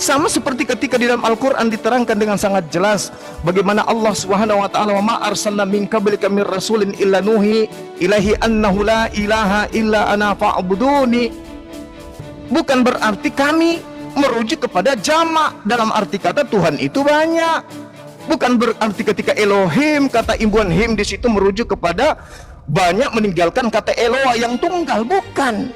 sama seperti ketika di dalam Al-Quran diterangkan dengan sangat jelas bagaimana Allah Subhanahu wa ta'ala, wa ma arsalna min qablika min rasulin illa nuhi ilahi annahu la ilaha illa ana fa'buduni. Bukan berarti kami merujuk kepada jamak dalam arti kata Tuhan itu banyak. Bukan berarti ketika Elohim, kata imbuhan him di situ merujuk kepada banyak meninggalkan kata Eloah yang tunggal. Bukan.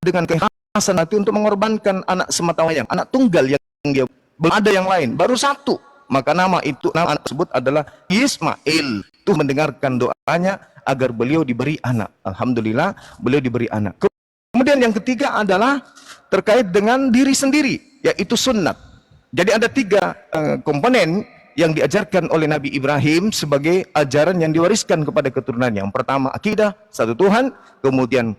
Dengan keikhlasan hati untuk mengorbankan anak sematawayang, anak tunggal yang dia belum ada yang lain, baru satu, maka nama anak tersebut adalah Ismail. Tuh mendengarkan doanya agar beliau diberi anak. Alhamdulillah beliau diberi anak. Kemudian yang ketiga adalah terkait dengan diri sendiri, yaitu sunnat. Jadi ada tiga komponen yang diajarkan oleh Nabi Ibrahim sebagai ajaran yang diwariskan kepada keturunannya. Yang pertama akidah satu Tuhan, kemudian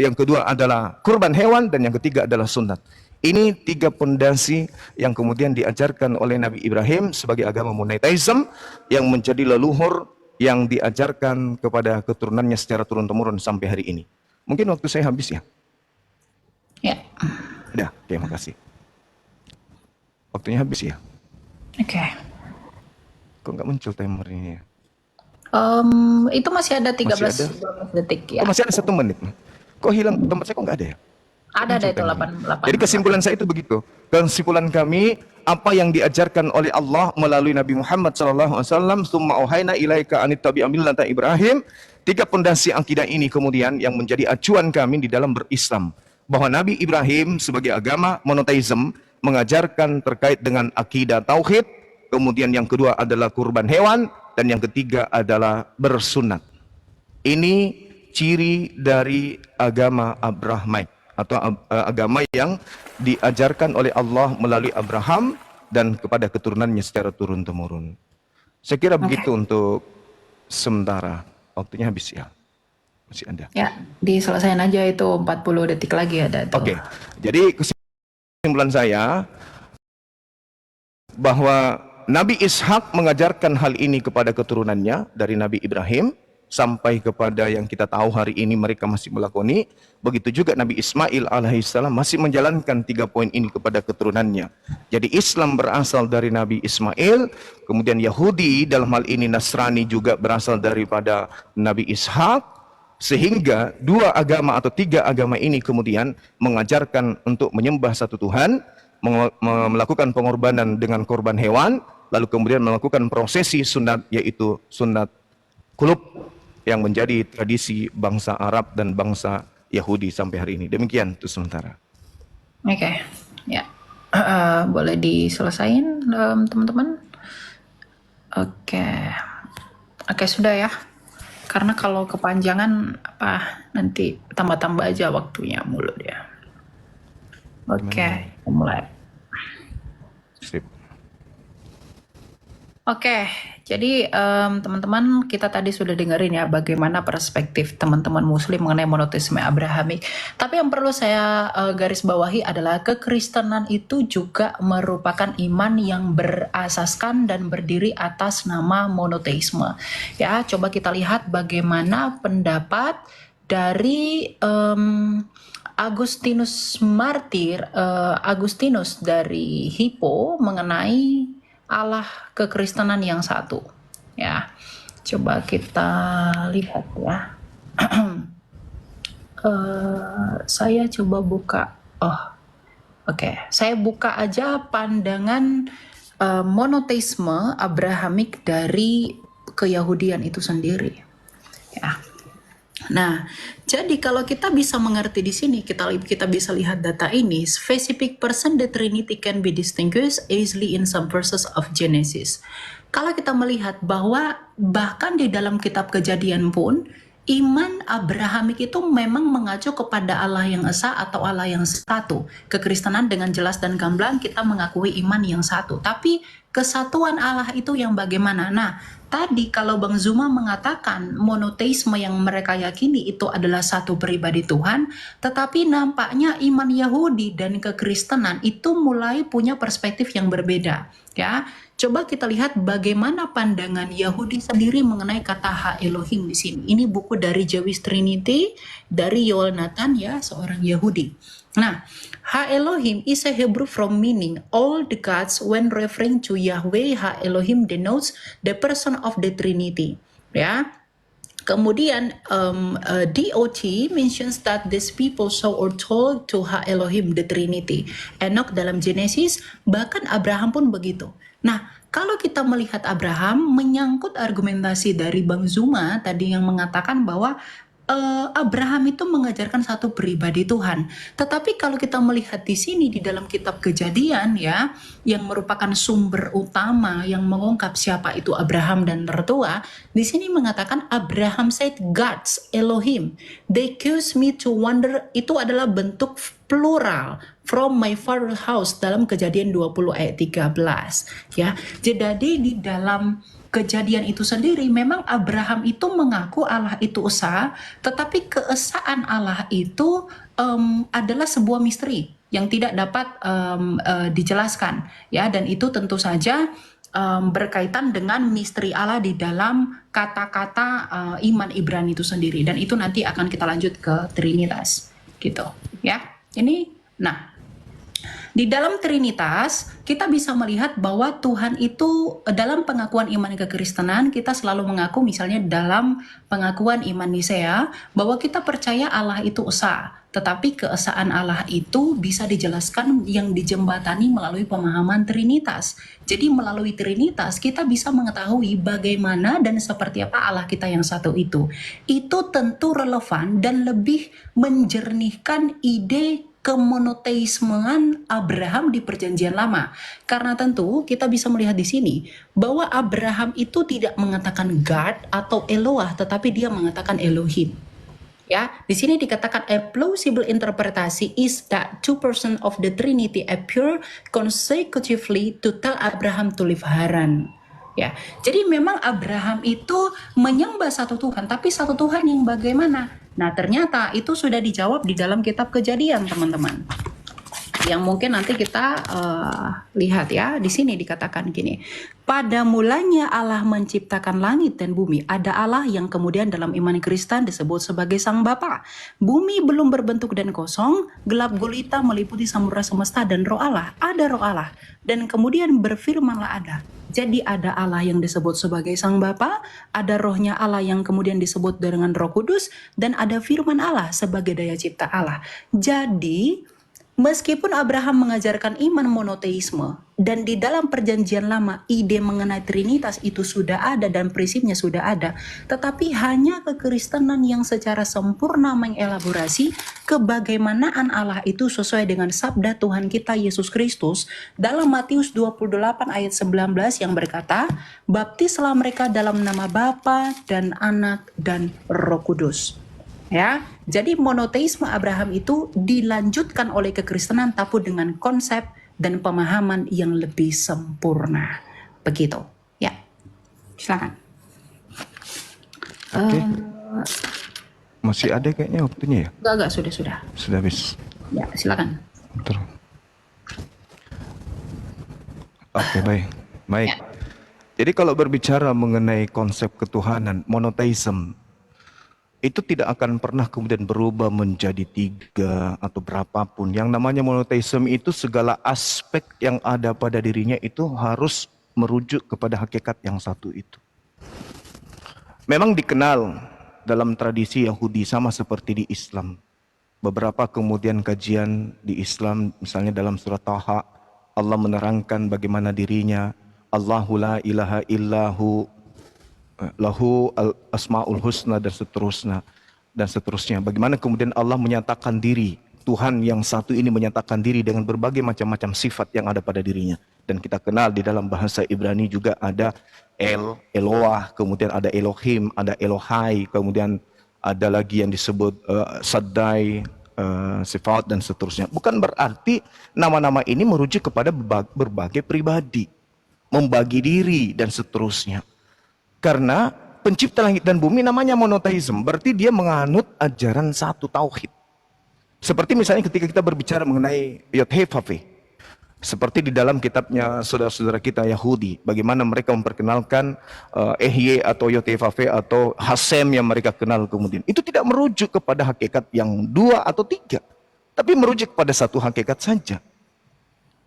yang kedua adalah kurban hewan, dan yang ketiga adalah sunat. Ini tiga pondasi yang kemudian diajarkan oleh Nabi Ibrahim sebagai agama monoteisme yang menjadi leluhur yang diajarkan kepada keturunannya secara turun-temurun sampai hari ini. Mungkin waktu saya habis ya? Ya. Udah, oke, makasih. Waktunya habis ya? Oke. Kok nggak muncul timer ini ya? Itu masih ada 13 Masih ada? detik ya. Oh, masih ada 1 menit. Kok hilang? Tempat saya kok nggak ada ya? Ada itu 8. Jadi kesimpulan saya itu begitu. Kesimpulan kami, apa yang diajarkan oleh Allah melalui Nabi Muhammad SAW, summa auhayna ilaika anittabi' millata Ibrahim. Tiga pondasi akidah ini kemudian yang menjadi acuan kami di dalam berislam. Bahwa Nabi Ibrahim sebagai agama monoteisme mengajarkan terkait dengan akidah tauhid. Kemudian yang kedua adalah kurban hewan. Dan yang ketiga adalah bersunat. Ini ciri dari agama Abrahamite, atau agama yang diajarkan oleh Allah melalui Abraham dan kepada keturunannya secara turun-temurun. Saya kira begitu untuk sementara. Waktunya habis ya. Masih ada. Ya, diselesaikan aja itu 40 detik lagi ada tuh. Oke. Jadi kesimpulan saya bahwa Nabi Ishak mengajarkan hal ini kepada keturunannya dari Nabi Ibrahim sampai kepada yang kita tahu hari ini mereka masih melakoni. Begitu juga Nabi Ismail alaihissalam masih menjalankan 3 poin ini kepada keturunannya. Jadi Islam berasal dari Nabi Ismail, kemudian Yahudi dalam hal ini Nasrani juga berasal daripada Nabi Ishak, sehingga 2 agama atau 3 agama ini kemudian mengajarkan untuk menyembah satu Tuhan, melakukan pengorbanan dengan korban hewan, lalu kemudian melakukan prosesi sunat, yaitu sunat kulub yang menjadi tradisi bangsa Arab dan bangsa Yahudi sampai hari ini. Demikian itu sementara. Oke. Ya. Boleh diselesain teman-teman? Oke, sudah ya. Karena kalau kepanjangan nanti tambah-tambah aja waktunya mulu dia. Oke, mulai. Sip. Oke, jadi teman-teman, kita tadi sudah dengerin ya bagaimana perspektif teman-teman muslim mengenai monoteisme Abrahamik. Tapi yang perlu saya garis bawahi adalah kekristenan itu juga merupakan iman yang berasaskan dan berdiri atas nama monoteisme. Ya, coba kita lihat bagaimana pendapat dari Agustinus Martir, Agustinus dari Hippo mengenai Allah kekristenan yang satu. Ya, coba kita lihat ya. Saya coba buka. Saya buka aja pandangan monoteisme Abrahamik dari keyahudian itu sendiri. Ya. Nah, jadi kalau kita bisa mengerti di sini, kita bisa lihat data ini, specific person the Trinity can be distinguished easily in some verses of Genesis. Kalau kita melihat bahwa bahkan di dalam kitab Kejadian pun, iman Abrahamik itu memang mengacu kepada Allah yang esa atau Allah yang satu. Kekristenan dengan jelas dan gamblang kita mengakui iman yang satu. Tapi kesatuan Allah itu yang bagaimana? Nah, tadi kalau Bang Zuma mengatakan monoteisme yang mereka yakini itu adalah satu pribadi Tuhan, tetapi nampaknya iman Yahudi dan kekristenan itu mulai punya perspektif yang berbeda. Ya, coba kita lihat bagaimana pandangan Yahudi sendiri mengenai kata Ha Elohim di sini. Ini buku dari Jewish Trinity dari Yoel Nathan ya, seorang Yahudi. Nah, Ha Elohim is a Hebrew from meaning all the gods. When referring to Yahweh, Ha Elohim denotes the person of the Trinity. Ya, kemudian DOT mentions that these people saw or told to Ha Elohim the Trinity. Enoch dalam Genesis, bahkan Abraham pun begitu. Nah, kalau kita melihat Abraham, menyangkut argumentasi dari Bang Zuma tadi yang mengatakan bahwa Abraham itu mengajarkan satu pribadi Tuhan. Tetapi kalau kita melihat di sini di dalam kitab Kejadian ya, yang merupakan sumber utama yang mengungkap siapa itu Abraham dan tertua, di sini mengatakan Abraham said God's Elohim. They caused me to wonder, itu adalah bentuk plural from my father's house dalam Kejadian 20 ayat 13 ya. Jadi di dalam Kejadian itu sendiri memang Abraham itu mengaku Allah itu esa, tetapi keesaan Allah itu adalah sebuah misteri yang tidak dapat dijelaskan ya, dan itu tentu saja berkaitan dengan misteri Allah di dalam kata-kata iman Ibrani itu sendiri, dan itu nanti akan kita lanjut ke Trinitas gitu ya. Ini nah, di dalam Trinitas, kita bisa melihat bahwa Tuhan itu dalam pengakuan iman kekristenan, kita selalu mengaku misalnya dalam pengakuan iman Nisea, bahwa kita percaya Allah itu esa. Tetapi keesaan Allah itu bisa dijelaskan yang dijembatani melalui pemahaman Trinitas. Jadi melalui Trinitas, kita bisa mengetahui bagaimana dan seperti apa Allah kita yang satu itu. Itu tentu relevan dan lebih menjernihkan ide kemonoteismean Abraham di Perjanjian Lama. Karena tentu kita bisa melihat di sini bahwa Abraham itu tidak mengatakan God atau Eloah, tetapi dia mengatakan Elohim. Ya, di sini dikatakan a plausible interpretasi is that two persons of the Trinity appear consecutively to tell Abraham to leave Haran. Ya, jadi memang Abraham itu menyembah satu Tuhan, tapi satu Tuhan yang bagaimana? Nah, ternyata itu sudah dijawab di dalam kitab Kejadian, teman-teman. Yang mungkin nanti kita lihat ya. Di sini dikatakan gini. Pada mulanya Allah menciptakan langit dan bumi. Ada Allah yang kemudian dalam iman Kristen disebut sebagai Sang Bapa. Bumi belum berbentuk dan kosong, gelap gulita meliputi samudra semesta dan roh Allah. Ada roh Allah. Dan kemudian berfirmanlah ada. Jadi ada Allah yang disebut sebagai Sang Bapa, ada rohnya Allah yang kemudian disebut dengan Roh Kudus, dan ada firman Allah sebagai daya cipta Allah. Jadi meskipun Abraham mengajarkan iman monoteisme, dan di dalam Perjanjian Lama ide mengenai Trinitas itu sudah ada dan prinsipnya sudah ada, tetapi hanya kekristenan yang secara sempurna mengelaborasi kebagaimanaan Allah itu sesuai dengan sabda Tuhan kita Yesus Kristus dalam Matius 28 ayat 19 yang berkata, baptislah mereka dalam nama Bapa dan Anak dan Roh Kudus. Ya, jadi monoteisme Abraham itu dilanjutkan oleh kekristenan tapi dengan konsep dan pemahaman yang lebih sempurna. Begitu. Ya. Silakan. Oke. Masih ada kayaknya waktunya ya? Enggak, sudah. Sudah habis. Ya, silakan. Bentar. Oke, baik. Baik. Ya. Jadi kalau berbicara mengenai konsep ketuhanan, monoteisme, itu tidak akan pernah kemudian berubah menjadi 3 atau berapapun. Yang namanya monoteisme itu segala aspek yang ada pada dirinya itu harus merujuk kepada hakikat yang satu itu. Memang dikenal dalam tradisi Yahudi sama seperti di Islam. Beberapa kemudian kajian di Islam, misalnya dalam surat Taha, Allah menerangkan bagaimana dirinya, Allahu la ilaha illahu, lahu al-asma'ul husna, dan seterusnya. Bagaimana kemudian Allah menyatakan diri, Tuhan yang satu ini menyatakan diri dengan berbagai macam-macam sifat yang ada pada dirinya. Dan kita kenal di dalam bahasa Ibrani juga ada Eloah, kemudian ada Elohim, ada Elohai, kemudian ada lagi yang disebut Saddai, sifat dan seterusnya. Bukan berarti nama-nama ini merujuk kepada berbagai pribadi, membagi diri dan seterusnya. Karena pencipta langit dan bumi namanya monoteisme, berarti dia menganut ajaran satu tauhid. Seperti misalnya ketika kita berbicara mengenai Yod-Heh-Vav-Heh, seperti di dalam kitabnya saudara-saudara kita Yahudi, bagaimana mereka memperkenalkan Ehye atau Yod-Heh-Vav-Heh atau Hasem yang mereka kenal kemudian. Itu tidak merujuk kepada hakikat yang 2 atau 3, tapi merujuk pada satu hakikat saja.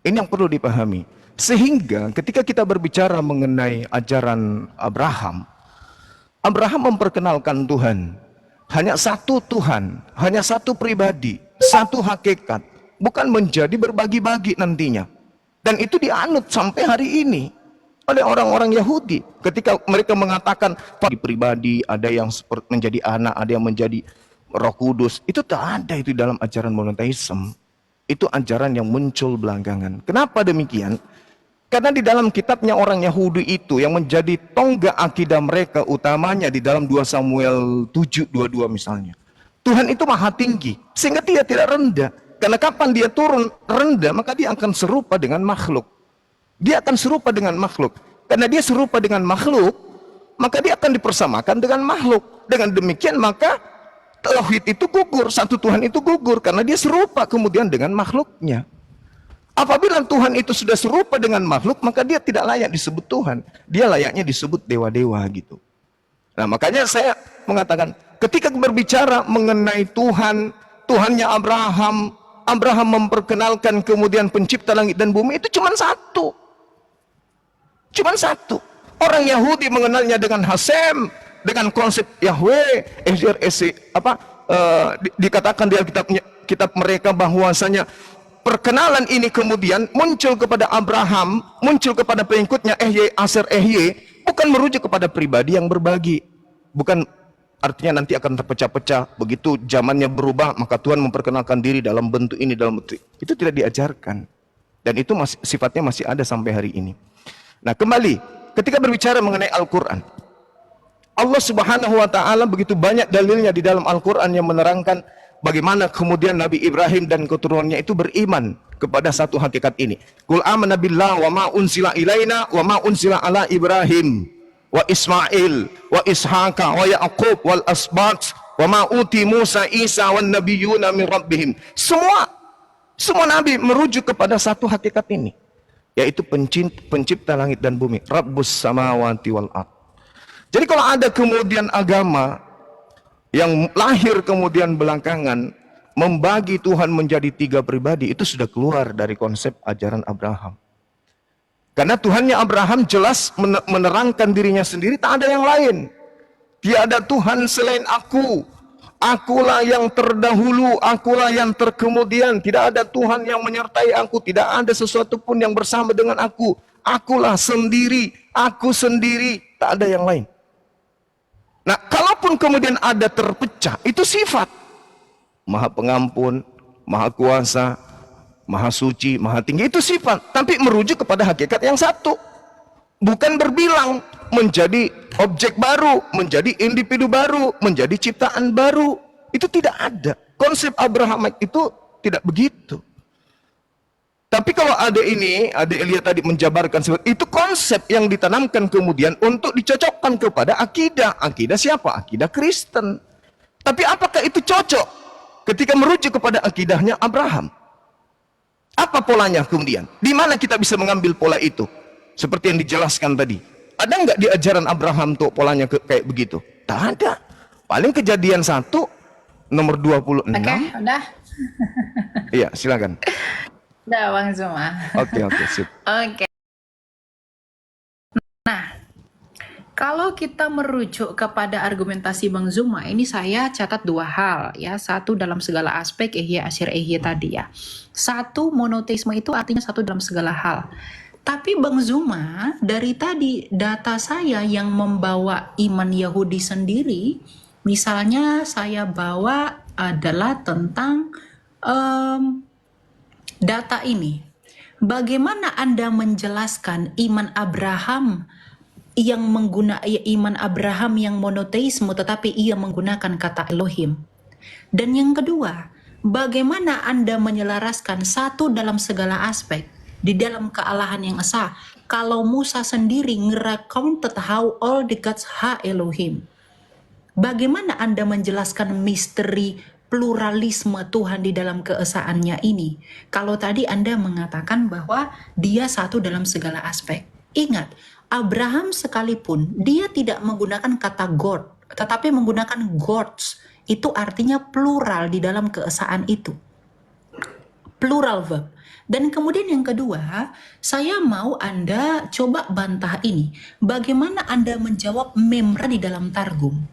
Ini yang perlu dipahami. Sehingga ketika kita berbicara mengenai ajaran Abraham, Abraham memperkenalkan Tuhan. Hanya satu Tuhan, hanya satu pribadi, satu hakikat. Bukan menjadi berbagi-bagi nantinya. Dan itu dianut sampai hari ini oleh orang-orang Yahudi. Ketika mereka mengatakan pribadi, ada yang seperti menjadi anak, ada yang menjadi Roh Kudus. Itu tak ada itu dalam ajaran monoteisme. Itu ajaran yang muncul belakangan. Kenapa demikian? Karena di dalam kitabnya orang Yahudi itu yang menjadi tonggak akidah mereka utamanya di dalam 2 Samuel 7:22 misalnya. Tuhan itu maha tinggi sehingga dia tidak rendah. Karena kapan dia turun rendah maka dia akan serupa dengan makhluk. Dia akan serupa dengan makhluk. Karena dia serupa dengan makhluk, maka dia akan dipersamakan dengan makhluk. Dengan demikian maka tauhid itu gugur, satu Tuhan itu gugur karena dia serupa kemudian dengan makhluknya. Apabila Tuhan itu sudah serupa dengan makhluk, maka dia tidak layak disebut Tuhan. Dia layaknya disebut dewa-dewa gitu. Nah, makanya saya mengatakan, ketika berbicara mengenai Tuhan, Tuhannya Abraham, Abraham memperkenalkan kemudian pencipta langit dan bumi, itu cuma satu. Cuma satu. Orang Yahudi mengenalnya dengan Hasem, dengan konsep Yahweh, dikatakan di kitab mereka bahwasanya perkenalan ini kemudian muncul kepada Abraham, muncul kepada pengikutnya Aser, bukan merujuk kepada pribadi yang berbagi. Bukan artinya nanti akan terpecah-pecah, begitu zamannya berubah, maka Tuhan memperkenalkan diri dalam bentuk ini, dalam bentuk itu tidak diajarkan. Dan itu sifatnya masih ada sampai hari ini. Nah, kembali, ketika berbicara mengenai Al-Quran, Allah Subhanahu wa Ta'ala begitu banyak dalilnya di dalam Al-Quran yang menerangkan bagaimana kemudian Nabi Ibrahim dan keturunannya itu beriman kepada satu hakikat ini. Qul amanna billah wa ma unsila ilaina wa ma unsila ala Ibrahim wa Ismail wa Ishaqa wa Yaqub wal asbat wa ma uti Musa Isa wan nabiyyuna min rabbihim. Semua nabi merujuk kepada satu hakikat ini, yaitu pencipta langit dan bumi, Rabbus samawati wal ard. Jadi kalau ada kemudian agama yang lahir kemudian belakangan membagi Tuhan menjadi 3 pribadi, itu sudah keluar dari konsep ajaran Abraham. Karena Tuhannya Abraham jelas menerangkan dirinya sendiri, tak ada yang lain. Tiada Tuhan selain aku. Akulah yang terdahulu, akulah yang terkemudian. Tidak ada Tuhan yang menyertai aku, tidak ada sesuatu pun yang bersama dengan aku. Akulah sendiri, aku sendiri, tak ada yang lain. Nah, kalaupun kemudian ada terpecah, itu sifat. Maha pengampun, maha kuasa, maha suci, maha tinggi, itu sifat. Tapi merujuk kepada hakikat yang satu. Bukan berbilang menjadi objek baru, menjadi individu baru, menjadi ciptaan baru. Itu tidak ada. Konsep Abrahamic itu tidak begitu. Tapi kalau ada ini, ada Elia tadi menjabarkan seperti itu, konsep yang ditanamkan kemudian untuk dicocokkan kepada akidah. Akidah siapa? Akidah Kristen. Tapi apakah itu cocok ketika merujuk kepada akidahnya Abraham? Apa polanya kemudian? Di mana kita bisa mengambil pola itu? Seperti yang dijelaskan tadi. Ada nggak di ajaran Abraham tuh polanya kayak begitu? Tak ada. Paling Kejadian 1 nomor 26. Oke, udah. Iya, silakan. Udah, Bang Zuma. Oke, sip. Oke. Nah, kalau kita merujuk kepada argumentasi Bang Zuma, ini saya catat 2 hal ya. Satu, dalam segala aspek Ihya Asyir Ihya tadi ya. Satu, monoteisme itu artinya satu dalam segala hal. Tapi Bang Zuma, dari tadi data saya yang membawa iman Yahudi sendiri, misalnya saya bawa adalah tentang data ini. Bagaimana Anda menjelaskan iman Abraham iman Abraham yang monoteisme tetapi ia menggunakan kata Elohim? Dan yang kedua, bagaimana Anda menyelaraskan satu dalam segala aspek di dalam kealahan yang esa kalau Musa sendiri nge-recounted how all the gods ha Elohim? Bagaimana Anda menjelaskan misteri pluralisme Tuhan di dalam keesaannya ini? Kalau tadi Anda mengatakan bahwa dia satu dalam segala aspek. Ingat, Abraham sekalipun dia tidak menggunakan kata God, tetapi menggunakan gods. Itu artinya plural di dalam keesaan itu. plural verb. Dan kemudian yang kedua, saya mau Anda coba bantah ini. Bagaimana Anda menjawab memra di dalam Targum?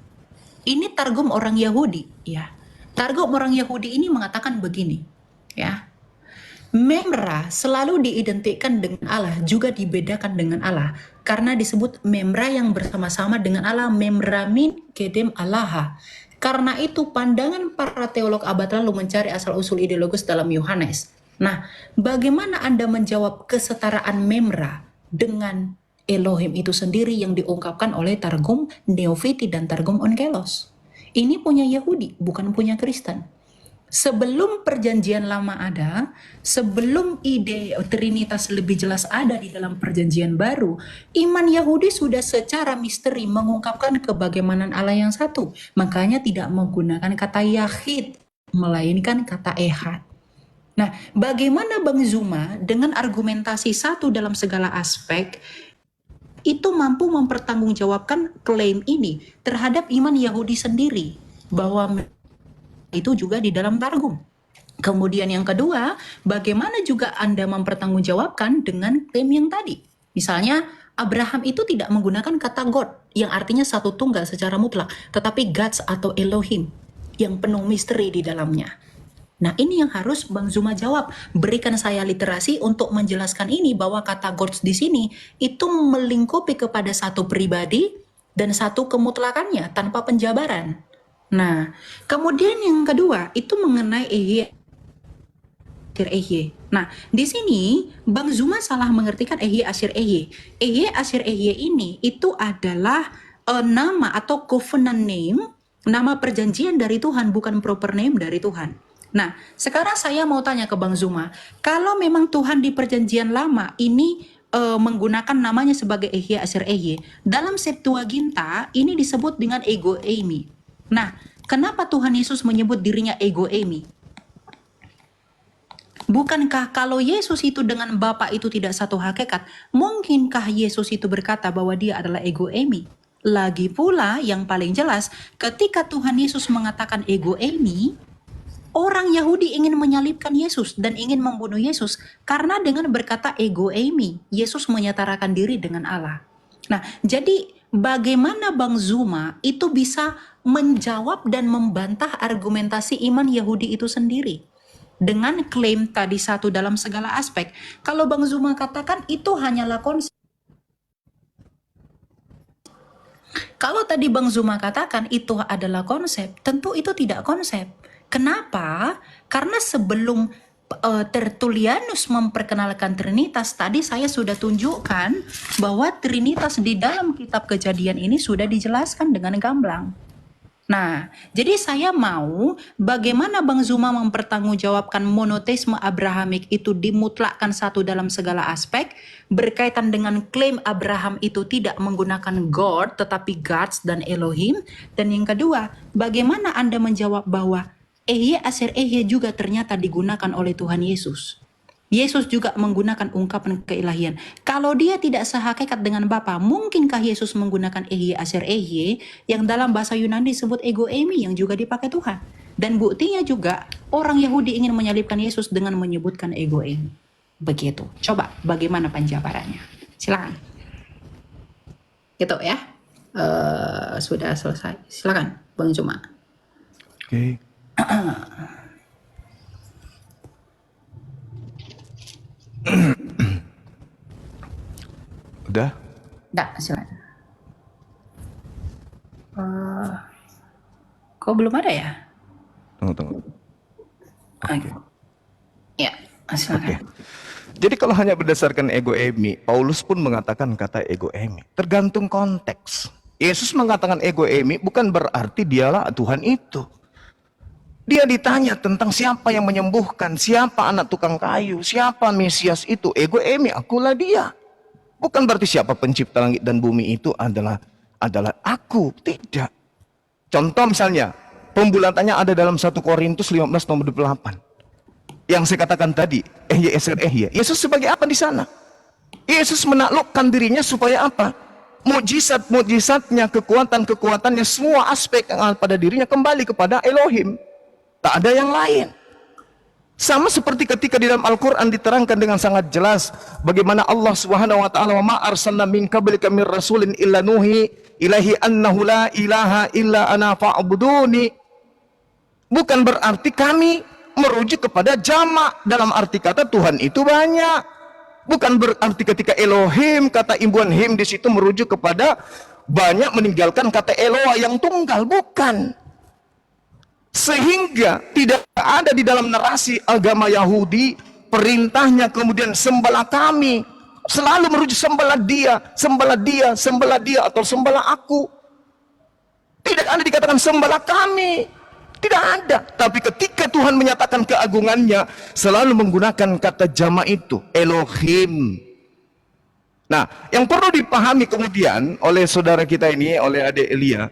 Ini Targum orang Yahudi, ya. Targum orang Yahudi ini mengatakan begini, ya. Memra selalu diidentikan dengan Allah, juga dibedakan dengan Allah. Karena disebut memra yang bersama-sama dengan Allah, memra min kedem Allah. Karena itu pandangan para teolog abad lalu mencari asal-usul ideologis dalam Yohanes. Nah, bagaimana Anda menjawab kesetaraan memra dengan Elohim itu sendiri yang diungkapkan oleh Targum Neofiti dan Targum Onkelos? Ini punya Yahudi, bukan punya Kristen. Sebelum perjanjian lama ada, sebelum ide Trinitas lebih jelas ada di dalam perjanjian baru, iman Yahudi sudah secara misteri mengungkapkan kebagaimanan Allah yang satu. Makanya tidak menggunakan kata Yahid, melainkan kata Ehad. Nah, bagaimana Bang Zuma dengan argumentasi satu dalam segala aspek itu mampu mempertanggungjawabkan klaim ini terhadap iman Yahudi sendiri bahwa itu juga di dalam Targum. Kemudian yang kedua, bagaimana juga Anda mempertanggungjawabkan dengan klaim yang tadi? Misalnya, Abraham itu tidak menggunakan kata God yang artinya satu tunggal secara mutlak, tetapi Gods atau Elohim yang penuh misteri di dalamnya. Nah, ini yang harus Bang Zuma jawab. Berikan saya literasi untuk menjelaskan ini bahwa kata Gods di sini itu melingkupi kepada satu pribadi dan satu kemutlakannya tanpa penjabaran. Nah, kemudian yang kedua itu mengenai Ehye. Nah, di sini Bang Zuma salah mengertikan Ehye Asir Ehye. Ehye Asir Ehye ini itu adalah nama atau covenant name, nama perjanjian dari Tuhan, bukan proper name dari Tuhan. Nah, sekarang saya mau tanya ke Bang Zuma, kalau memang Tuhan di perjanjian lama ini menggunakan namanya sebagai Ehye Asir Ehye, dalam Septuaginta ini disebut dengan ego eimi. Nah, kenapa Tuhan Yesus menyebut dirinya ego eimi? Bukankah kalau Yesus itu dengan Bapa itu tidak satu hakikat, mungkinkah Yesus itu berkata bahwa dia adalah ego eimi? Lagi pula yang paling jelas, ketika Tuhan Yesus mengatakan ego eimi, orang Yahudi ingin menyalibkan Yesus dan ingin membunuh Yesus karena dengan berkata ego eimi, Yesus menyetarakan diri dengan Allah. Nah, jadi bagaimana Bang Zuma itu bisa menjawab dan membantah argumentasi iman Yahudi itu sendiri? Dengan klaim tadi satu dalam segala aspek. Kalau Bang Zuma katakan itu hanyalah konsep. Kalau tadi Bang Zuma katakan itu adalah konsep, tentu itu tidak konsep. Kenapa? Karena sebelum Tertullianus memperkenalkan Trinitas, tadi saya sudah tunjukkan bahwa Trinitas di dalam kitab Kejadian ini sudah dijelaskan dengan gamblang. Nah, jadi saya mau bagaimana Bang Zuma mempertanggungjawabkan monoteisme Abrahamik itu dimutlakkan satu dalam segala aspek, berkaitan dengan klaim Abraham itu tidak menggunakan God, tetapi Gods dan Elohim. Dan yang kedua, bagaimana Anda menjawab bahwa Ehye Asir Ehye juga ternyata digunakan oleh Tuhan Yesus. Yesus juga menggunakan ungkapan keilahian. Kalau dia tidak sehakikat dengan Bapa, mungkinkah Yesus menggunakan Ehye Asir Ehye yang dalam bahasa Yunani disebut ego eimi yang juga dipakai Tuhan? Dan buktinya juga orang Yahudi ingin menyalibkan Yesus dengan menyebutkan ego eimi. Begitu. Coba bagaimana penjabarannya? Silakan. Gitu ya. Sudah selesai. Silakan Bang Zuma. Oke. Udah? Enggak, silakan. Kok belum ada ya? Tunggu. Oke. Ya, silakan. Oke. Jadi kalau hanya berdasarkan ego eimi, Paulus pun mengatakan kata ego eimi. Tergantung konteks. Yesus mengatakan ego eimi bukan berarti dialah Tuhan itu. Dia ditanya tentang siapa yang menyembuhkan, siapa anak tukang kayu, siapa Mesias itu. Ego eimi, akulah dia. Bukan berarti siapa pencipta langit dan bumi itu adalah aku. Tidak. Contoh misalnya, pembulatannya ada dalam 1 Korintus 15 nomor 28. Yang saya katakan tadi, Ehye Asir Ehye. Yesus sebagai apa di sana? Yesus menaklukkan dirinya supaya apa? Mukjizat-mukjizatnya, kekuatan-kekuatannya, semua aspek yang ada pada dirinya kembali kepada Elohim. Tak ada yang lain. Sama seperti ketika di dalam Al-Quran diterangkan dengan sangat jelas bagaimana Allah Subhanahu wa taala, wa ma arsalna min qablika mir rasulin illa nuhi ilaihi annahu la ilaha illa ana fa'buduni. Bukan berarti kami merujuk kepada jamak dalam arti kata Tuhan itu banyak. Bukan berarti ketika Elohim, kata imbuhan him di situ merujuk kepada banyak meninggalkan kata Eloah yang tunggal, bukan. Sehingga tidak ada di dalam narasi agama Yahudi perintahnya kemudian sembahlah kami, selalu merujuk sembahlah dia, sembahlah dia, sembahlah dia, atau sembahlah aku. Tidak ada dikatakan sembahlah kami, tidak ada. Tapi ketika Tuhan menyatakan keagungannya, selalu menggunakan kata jamak itu, Elohim. Nah, yang perlu dipahami kemudian oleh saudara kita ini, oleh adik Elia,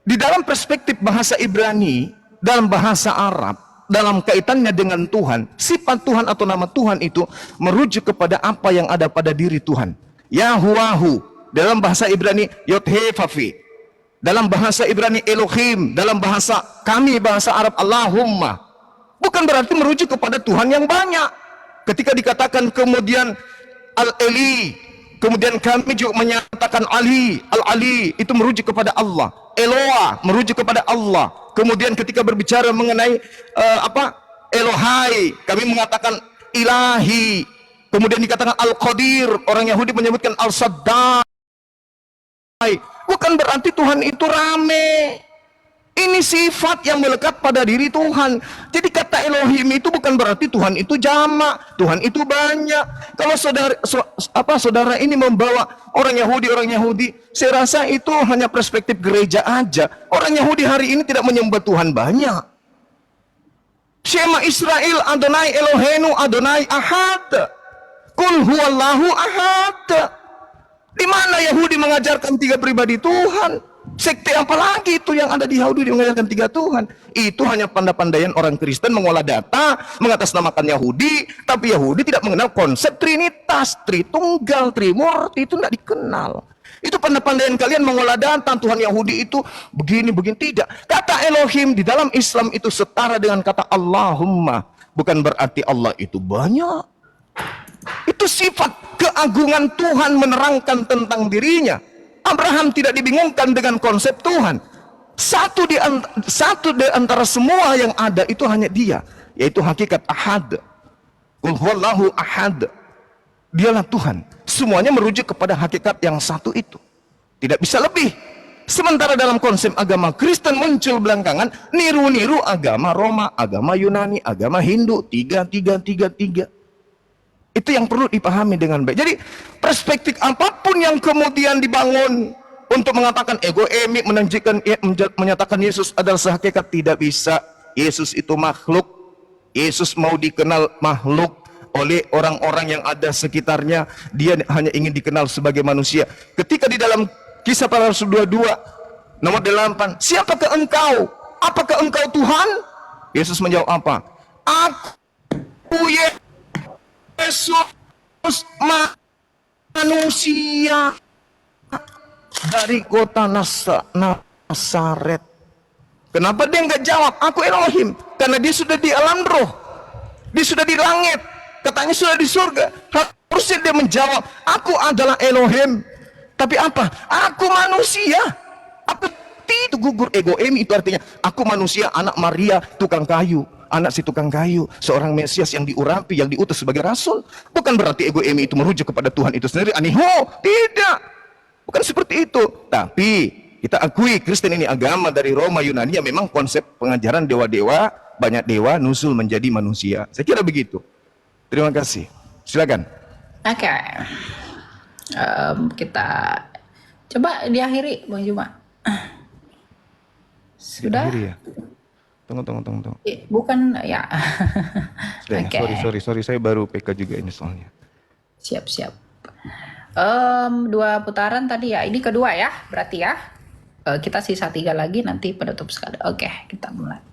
di dalam perspektif bahasa Ibrani, dalam bahasa Arab, dalam kaitannya dengan Tuhan, sifat Tuhan atau nama Tuhan itu merujuk kepada apa yang ada pada diri Tuhan. Yahuwahu, dalam bahasa Ibrani Yodhefafi, dalam bahasa Ibrani Elohim, dalam bahasa kami bahasa Arab Allahumma. Bukan berarti merujuk kepada Tuhan yang banyak. Ketika dikatakan kemudian Al-Eli, kemudian kami juga menyatakan Ali, Al-Ali, itu merujuk kepada Allah. Eloah merujuk kepada Allah. Kemudian ketika berbicara mengenai Elohai, kami mengatakan Ilahi. Kemudian dikatakan Al-Qadir, orang Yahudi menyebutkan Al-Saddai. Bukan berarti Tuhan itu rame. Ini sifat yang melekat pada diri Tuhan. Jadi kata Elohim itu bukan berarti Tuhan itu jamak, Tuhan itu banyak. Kalau saudara ini membawa orang Yahudi, saya rasa itu hanya perspektif gereja aja. Orang Yahudi hari ini tidak menyembah Tuhan banyak. Shema Israel Adonai Elohenu Adonai Ahad. Kul huwallahu ahad. Di mana Yahudi mengajarkan 3 pribadi Tuhan? Sekte apa lagi itu yang ada di Yahudi mengajarkan 3 Tuhan? Itu hanya pandai-pandaian orang Kristen mengolah data, mengatasnamakan Yahudi, tapi Yahudi tidak mengenal konsep Trinitas, Tritunggal, Trimurti, itu tidak dikenal. Itu pandai-pandaian kalian mengolah data, Tuhan Yahudi itu begini, tidak. Kata Elohim di dalam Islam itu setara dengan kata Allahumma. Bukan berarti Allah itu banyak. Itu sifat keagungan Tuhan menerangkan tentang dirinya. Abraham tidak dibingungkan dengan konsep Tuhan. Satu di antara semua yang ada itu hanya dia, yaitu hakikat ahad. Qul huwallahu ahad. Dialah Tuhan. Semuanya merujuk kepada hakikat yang satu itu. Tidak bisa lebih. Sementara dalam konsep agama Kristen muncul belakangan niru-niru agama Roma, agama Yunani, agama Hindu, 3. Itu yang perlu dipahami dengan baik. Jadi perspektif apapun yang kemudian dibangun untuk mengatakan ego emi, menyatakan Yesus adalah sehakikat, tidak bisa. Yesus itu makhluk. Yesus mau dikenal makhluk oleh orang-orang yang ada sekitarnya. Dia hanya ingin dikenal sebagai manusia. Ketika di dalam Kisah Para Rasul 22 nomor 8, siapakah engkau? Apakah engkau Tuhan? Yesus menjawab apa? Aku Yesus manusia dari kota Nasaret. Kenapa dia nggak jawab aku Elohim? Karena dia sudah di alam roh, dia sudah di langit, katanya sudah di surga. Harusnya dia menjawab aku adalah Elohim. Tapi apa? Aku manusia. Apa itu gugur ego emi? Itu artinya aku manusia, anak Maria tukang kayu, anak si tukang kayu, seorang Mesias yang diurapi, yang diutus sebagai rasul. Bukan berarti ego emi itu merujuk kepada Tuhan itu sendiri. Aniho, tidak. Bukan seperti itu. Tapi kita akui Kristen ini agama dari Roma Yunani yang memang konsep pengajaran dewa-dewa, banyak dewa nusul menjadi manusia. Saya kira begitu. Terima kasih. Silakan. Oke. Kita coba diakhiri, Bang Juma. Sudah? Diakhiri ya? Tunggu. Bukan ya. Sudah, Oke. sorry, saya baru PK juga ini soalnya. Siap. 2 putaran tadi ya. Ini kedua ya, berarti ya. Kita sisa 3 lagi nanti penutup sekali. Oke, kita mulai.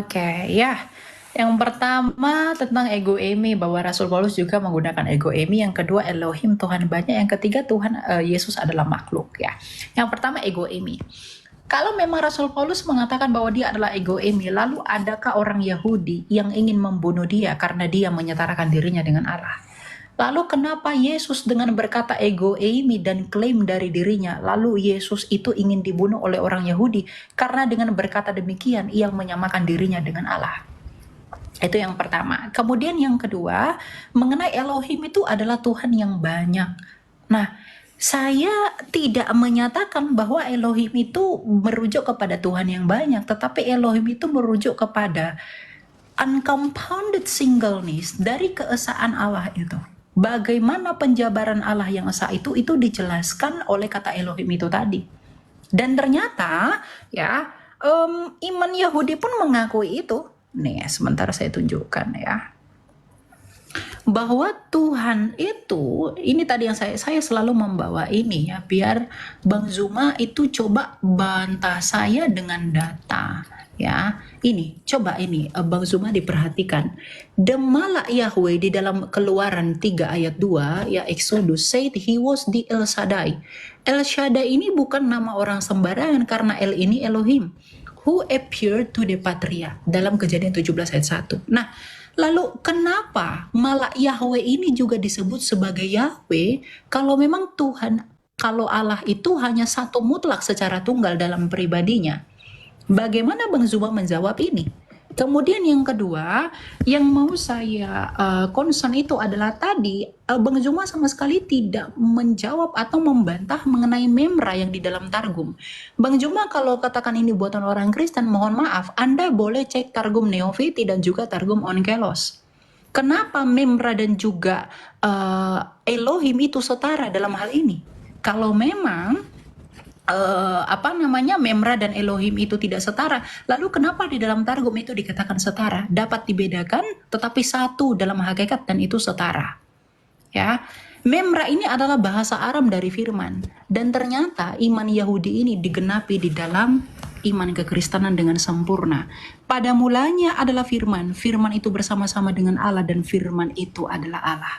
Oke, ya. Yang pertama tentang ego emi, bahwa Rasul Paulus juga menggunakan ego emi. Yang kedua Elohim, Tuhan banyak. Yang ketiga Tuhan Yesus adalah makhluk ya. Yang pertama ego emi. Kalau memang Rasul Paulus mengatakan bahwa dia adalah ego eimi, lalu adakah orang Yahudi yang ingin membunuh dia karena dia menyetarakan dirinya dengan Allah? Lalu kenapa Yesus dengan berkata ego eimi dan klaim dari dirinya, lalu Yesus itu ingin dibunuh oleh orang Yahudi karena dengan berkata demikian ia menyamakan dirinya dengan Allah? Itu yang pertama. Kemudian yang kedua, mengenai Elohim itu adalah Tuhan yang banyak. Nah, saya tidak menyatakan bahwa Elohim itu merujuk kepada Tuhan yang banyak, tetapi Elohim itu merujuk kepada uncompounded singleness dari keesaan Allah itu. Bagaimana penjabaran Allah yang esa itu dijelaskan oleh kata Elohim itu tadi. Dan ternyata ya iman Yahudi pun mengakui itu. Nih, sementara saya tunjukkan ya. Bahwa Tuhan itu, ini tadi yang saya selalu membawa ini ya, biar Bang Zuma itu coba bantah saya dengan data ya. Ini, coba ini Bang Zuma diperhatikan. Demala Yahweh di dalam Keluaran 3 ayat 2 ya, Exodus said he was the El Shaddai. El Shaddai ini bukan nama orang sembarangan karena El ini Elohim who appeared to the Patria dalam Kejadian 17 ayat 1. Nah, lalu kenapa malah Yahweh ini juga disebut sebagai Yahweh kalau memang Tuhan, kalau Allah itu hanya satu mutlak secara tunggal dalam pribadinya? Bagaimana Bang Zuma menjawab ini? Kemudian yang kedua, yang mau saya concern itu adalah tadi Bang Zuma sama sekali tidak menjawab atau membantah mengenai memra yang di dalam Targum. Bang Zuma kalau katakan ini buatan orang Kristen, mohon maaf, Anda boleh cek Targum Neofiti dan juga Targum Onkelos. Kenapa memra dan juga Elohim itu setara dalam hal ini? Kalau memang memra dan Elohim itu tidak setara, lalu kenapa di dalam Targum itu dikatakan setara? Dapat dibedakan tetapi satu dalam hakikat dan itu setara ya. Memra ini adalah bahasa Aram dari firman, dan ternyata iman Yahudi ini digenapi di dalam iman kekristenan dengan sempurna. Pada mulanya adalah firman, firman itu bersama-sama dengan Allah dan firman itu adalah Allah.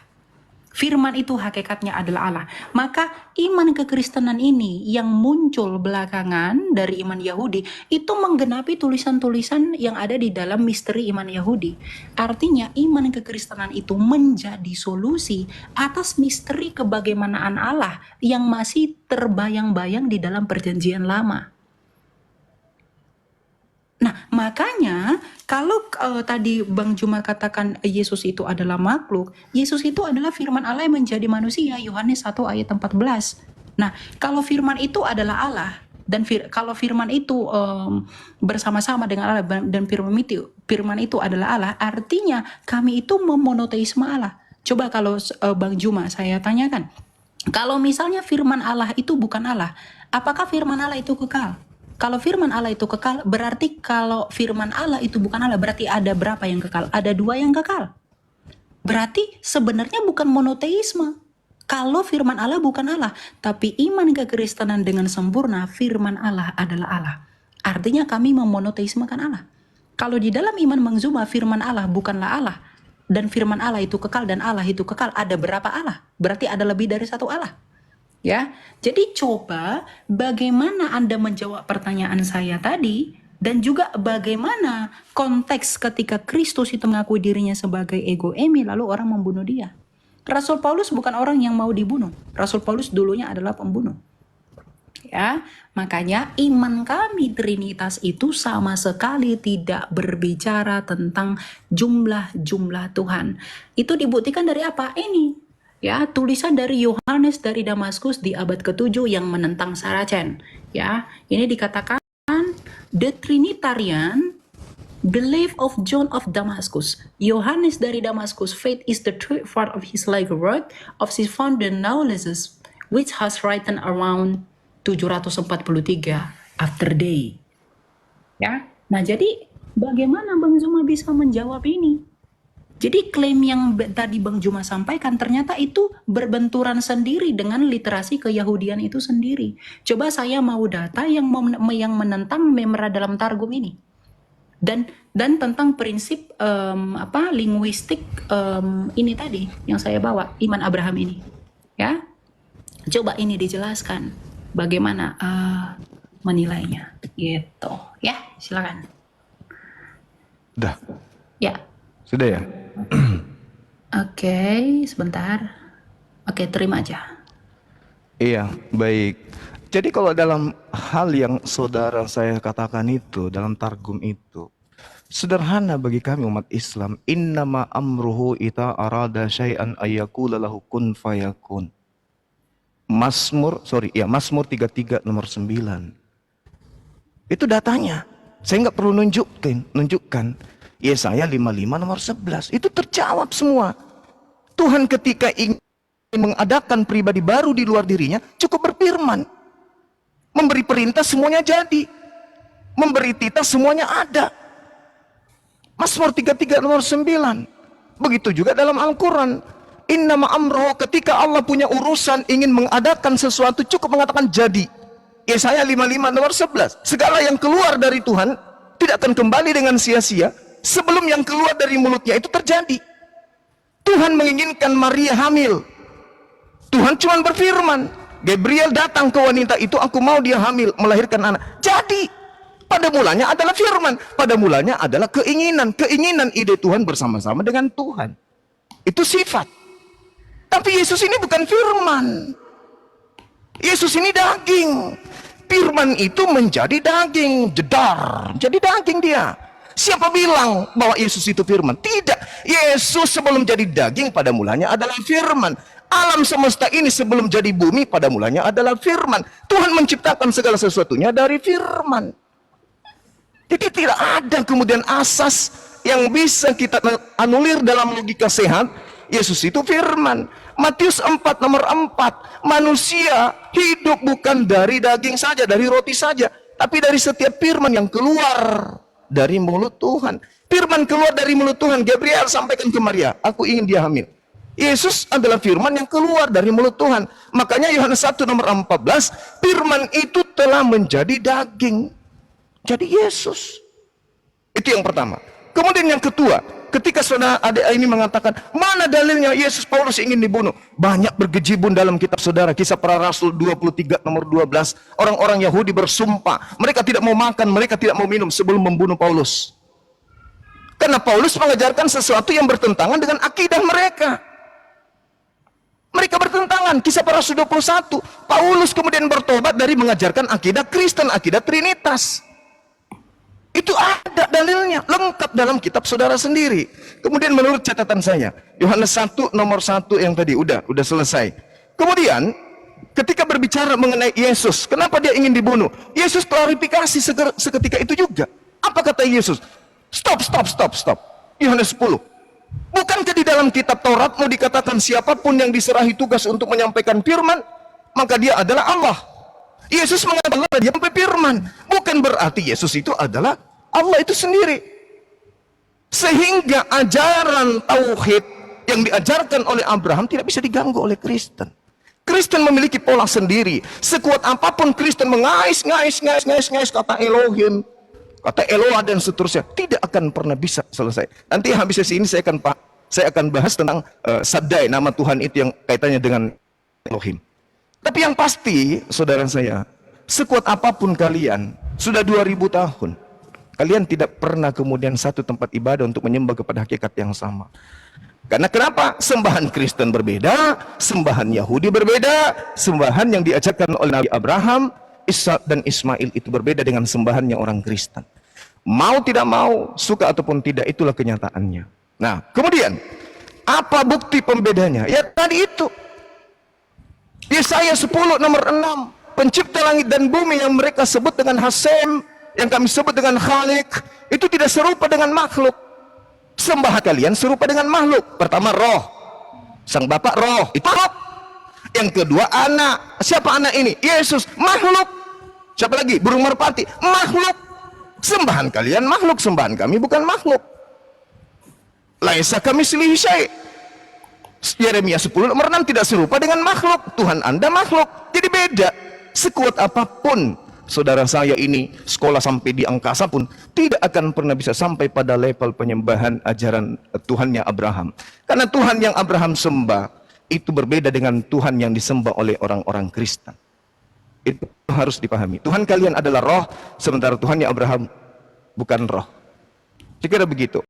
Firman itu hakikatnya adalah Allah. Maka iman kekristenan ini yang muncul belakangan dari iman Yahudi itu menggenapi tulisan-tulisan yang ada di dalam misteri iman Yahudi. Artinya iman kekristenan itu menjadi solusi atas misteri kebagaimanaan Allah yang masih terbayang-bayang di dalam perjanjian lama. Nah, makanya kalau tadi Bang Juma katakan Yesus itu adalah makhluk, Yesus itu adalah firman Allah yang menjadi manusia, Yohanes 1 ayat 14. Nah, kalau firman itu adalah Allah, dan kalau firman itu bersama-sama dengan Allah dan firman itu adalah Allah, artinya kami itu memonoteisme Allah. Coba kalau Bang Juma saya tanyakan, kalau misalnya firman Allah itu bukan Allah, apakah firman Allah itu kekal? Kalau firman Allah itu kekal, berarti kalau firman Allah itu bukan Allah, berarti ada berapa yang kekal? Ada 2 yang kekal. Berarti sebenarnya bukan monoteisme. Kalau firman Allah bukan Allah, tapi iman kekristenan dengan sempurna, firman Allah adalah Allah. Artinya kami memonoteismekan Allah. Kalau di dalam iman Bang Zuma, firman Allah bukanlah Allah, dan firman Allah itu kekal dan Allah itu kekal, ada berapa Allah? Berarti ada lebih dari satu Allah. Ya, jadi coba bagaimana Anda menjawab pertanyaan saya tadi, dan juga bagaimana konteks ketika Kristus itu mengakui dirinya sebagai ego eimi lalu orang membunuh dia. Rasul Paulus bukan orang yang mau dibunuh. Rasul Paulus dulunya adalah pembunuh. Ya, makanya iman kami Trinitas itu sama sekali tidak berbicara tentang jumlah-jumlah Tuhan. Itu dibuktikan dari apa? Ini ya, tulisan dari Yohanes dari Damaskus di abad ke-7 yang menentang Saracen. Ya, ini dikatakan the Trinitarian belief of John of Damascus. Yohanes dari Damaskus, faith is the third part of his life work of his founder Naulesus, which has written around 743 after day. Ya, nah jadi bagaimana Bang Zuma bisa menjawab ini? Jadi klaim yang tadi Bang Juma sampaikan ternyata itu berbenturan sendiri dengan literasi keyahudian itu sendiri. Coba saya mau data yang menentang memra dalam Targum ini. Dan tentang prinsip linguistik ini tadi yang saya bawa, iman Abraham ini. Ya. Coba ini dijelaskan bagaimana menilainya. Gitu. Ya, silakan. Dah, Ya. sudah ya? Oke, sebentar. Oke, terima aja. Iya, baik. Jadi kalau dalam hal yang saudara saya katakan itu, dalam targum itu, sederhana bagi kami umat Islam. Innama amruhu ita arada syai'an ayyakula lahu kun fayakun. Mazmur 33 nomor 9. Itu datanya. Saya nggak perlu nunjukkan. Yesaya 55 nomor 11. Itu terjawab semua. Tuhan ketika ingin mengadakan pribadi baru di luar dirinya, cukup berfirman. Memberi perintah semuanya jadi. Memberi titah semuanya ada. Mazmur 33 nomor 9. Begitu juga dalam Al-Quran. Innama amroh, ketika Allah punya urusan ingin mengadakan sesuatu, cukup mengatakan jadi. Yesaya 55 nomor 11. Segala yang keluar dari Tuhan tidak akan kembali dengan sia-sia sebelum yang keluar dari mulutnya itu terjadi. Tuhan menginginkan Maria hamil. Tuhan cuma berfirman. Gabriel datang ke wanita itu, aku mau dia hamil, melahirkan anak. Jadi, pada mulanya adalah firman. Pada mulanya adalah keinginan. Keinginan ide Tuhan bersama-sama dengan Tuhan. Itu sifat. Tapi Yesus ini bukan firman. Yesus ini daging. Firman itu menjadi daging. Jedar. Jadi daging dia. Siapa bilang bahwa Yesus itu firman? Tidak. Yesus sebelum jadi daging pada mulanya adalah firman. Alam semesta ini sebelum jadi bumi pada mulanya adalah firman. Tuhan menciptakan segala sesuatunya dari firman. Jadi tidak ada kemudian asas yang bisa kita anulir dalam logika sehat. Yesus itu firman. Matius 4 nomor 4. Manusia hidup bukan dari daging saja, dari roti saja, tapi dari setiap firman yang keluar dari mulut Tuhan. Firman keluar dari mulut Tuhan. Gabriel sampaikan ke Maria, aku ingin dia hamil. Yesus adalah firman yang keluar dari mulut Tuhan. Makanya Yohanes 1 nomor 14, firman itu telah menjadi daging. Jadi Yesus. Itu yang pertama. Kemudian yang kedua, ketika saudara adik ini mengatakan, mana dalilnya Yesus Paulus ingin dibunuh? Banyak bergejibun dalam kitab saudara. Kisah para Rasul 23 nomor 12. Orang-orang Yahudi bersumpah. Mereka tidak mau makan, mereka tidak mau minum sebelum membunuh Paulus. Karena Paulus mengajarkan sesuatu yang bertentangan dengan akidah mereka. Mereka bertentangan. Kisah para Rasul 21. Paulus kemudian bertobat dari mengajarkan akidah Kristen, akidah Trinitas. Itu ada dalilnya, lengkap dalam kitab saudara sendiri. Kemudian menurut catatan saya, Yohanes 1 nomor 1 yang tadi udah selesai. Kemudian ketika berbicara mengenai Yesus, kenapa dia ingin dibunuh? Yesus klarifikasi seketika itu juga. Apa kata Yesus? Stop. Yohanes 10. Bukankah di dalam kitab Taurat mau dikatakan siapapun yang diserahi tugas untuk menyampaikan firman, maka dia adalah Allah. Yesus mengatakan dia sampai firman. Bukan berarti Yesus itu adalah Allah itu sendiri. Sehingga ajaran tauhid yang diajarkan oleh Abraham tidak bisa diganggu oleh Kristen. Kristen memiliki pola sendiri. Sekuat apapun Kristen mengais kata Elohim, kata Eloah dan seterusnya, tidak akan pernah bisa selesai. Nanti habis sesi ini saya akan bahas tentang Shaddai, nama Tuhan itu yang kaitannya dengan Elohim. Tapi yang pasti, saudara saya, sekuat apapun kalian, sudah 2000 tahun, kalian tidak pernah kemudian satu tempat ibadah untuk menyembah kepada hakikat yang sama. Karena kenapa? Sembahan Kristen berbeda, sembahan Yahudi berbeda, sembahan yang diajarkan oleh Nabi Abraham, Ishak dan Ismail itu berbeda dengan sembahannya orang Kristen. Mau tidak mau, suka ataupun tidak, itulah kenyataannya. Nah, kemudian, apa bukti pembedanya? Ya tadi itu. Yesaya 10 nomor 6, pencipta langit dan bumi yang mereka sebut dengan Hasem, yang kami sebut dengan Khalik, itu tidak serupa dengan makhluk. Sembah kalian serupa dengan makhluk. Pertama roh, sang bapak roh, itu roh. Yang kedua anak. Siapa anak ini? Yesus, makhluk. Siapa lagi? Burung merpati, makhluk. Sembahan kalian makhluk, sembahan kami bukan makhluk. Laisa kamislihi syai'. Yeremia 10 nomor 6, tidak serupa dengan makhluk. Tuhan Anda makhluk, jadi beda. Sekuat apapun saudara saya ini sekolah sampai di angkasa pun tidak akan pernah bisa sampai pada level penyembahan ajaran Tuhannya Abraham. Karena Tuhan yang Abraham sembah itu berbeda dengan Tuhan yang disembah oleh orang-orang Kristen. Itu harus dipahami. Tuhan kalian adalah roh, sementara Tuhannya Abraham bukan roh. Saya kira begitu.